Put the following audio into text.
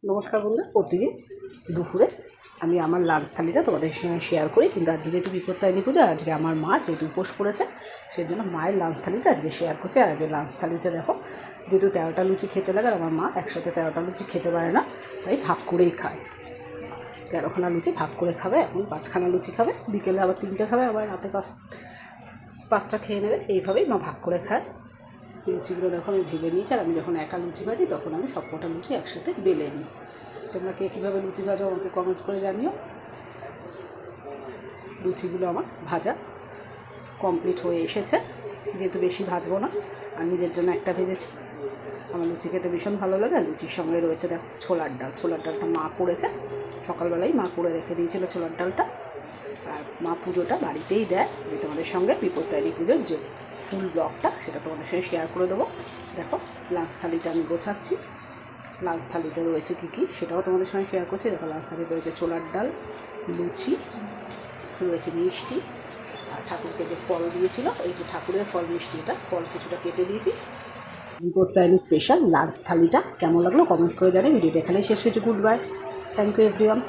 নমস্কার বন্ধুরা, প্রতিদিন দুপুরে আমি আমার লাঞ্চ থালিটা তোমাদের সঙ্গে শেয়ার করি, কিন্তু আজকে যেহেতু বিপত্তারিণী পুজো, আজকে আমার মা যেহেতু উপোস করেছে সেই জন্য মায়ের লাঞ্চ থালিটা আজকে শেয়ার করছে। আর আজকে লাঞ্চ থালিতে দেখো, যেহেতু 13টা লুচি খেতে লাগে, আর আমার মা একসাথে 13টা লুচি খেতে পারে না, তাই ভাগ করেই খায়। 13খানা লুচি ভাগ করে খাবে। এখন 5খানা লুচি খাবে, বিকেলে আবার 3টে খাবে, আবার রাতে 5টা খেয়ে নেবে। এইভাবেই মা ভাগ করে খায়। লুচিগুলো দেখো আমি ভেজে নিয়েছি, আর আমি যখন একা লুচি ভাজি তখন আমি সব কটা লুচি একসাথে বেলে নিই। তোমরা কে কীভাবে লুচি ভাজো আমাকে কমেন্টস করে জানিও। লুচিগুলো আমার ভাজা কমপ্লিট হয়ে এসেছে, যেহেতু বেশি ভাজবো না, আর নিজের জন্য একটা ভেজেছি। আমার লুচি খেতে ভীষণ ভালো লাগে। আর লুচির সঙ্গে রয়েছে দেখো ছোলার ডাল। ছোলার ডালটা মা করেছে, সকালবেলায় মা করে রেখে দিয়েছিল ছোলার ডালটা। আর মা পুজোটা বাড়িতেই দেয়। আমি তোমাদের সঙ্গে বিপত্তারিণী পুজোর যে ফুল ব্লগটা সেটা তোমাদের সঙ্গে শেয়ার করে দেবো। দেখো লাঞ্চ থালিটা আমি গোছাচ্ছি। লাঞ্চ থালিতে রয়েছে কী কী সেটাও তোমাদের সঙ্গে শেয়ার করছি। দেখো লাঞ্চ থালিতে রয়েছে ছোলার ডাল, লুচি, রয়েছে মিষ্টি, আর ঠাকুরকে যে ফল দিয়েছিল, এই যে ঠাকুরের ফল মিষ্টি, এটা ফল কিছুটা কেটে দিয়েছি। বিপত্তারিণী স্পেশাল লাঞ্চ থালিটা কেমন লাগলো কমেন্টস করে জানি। ভিডিওটা এখানেই শেষ হয়েছে। Goodbye, thank you everyone.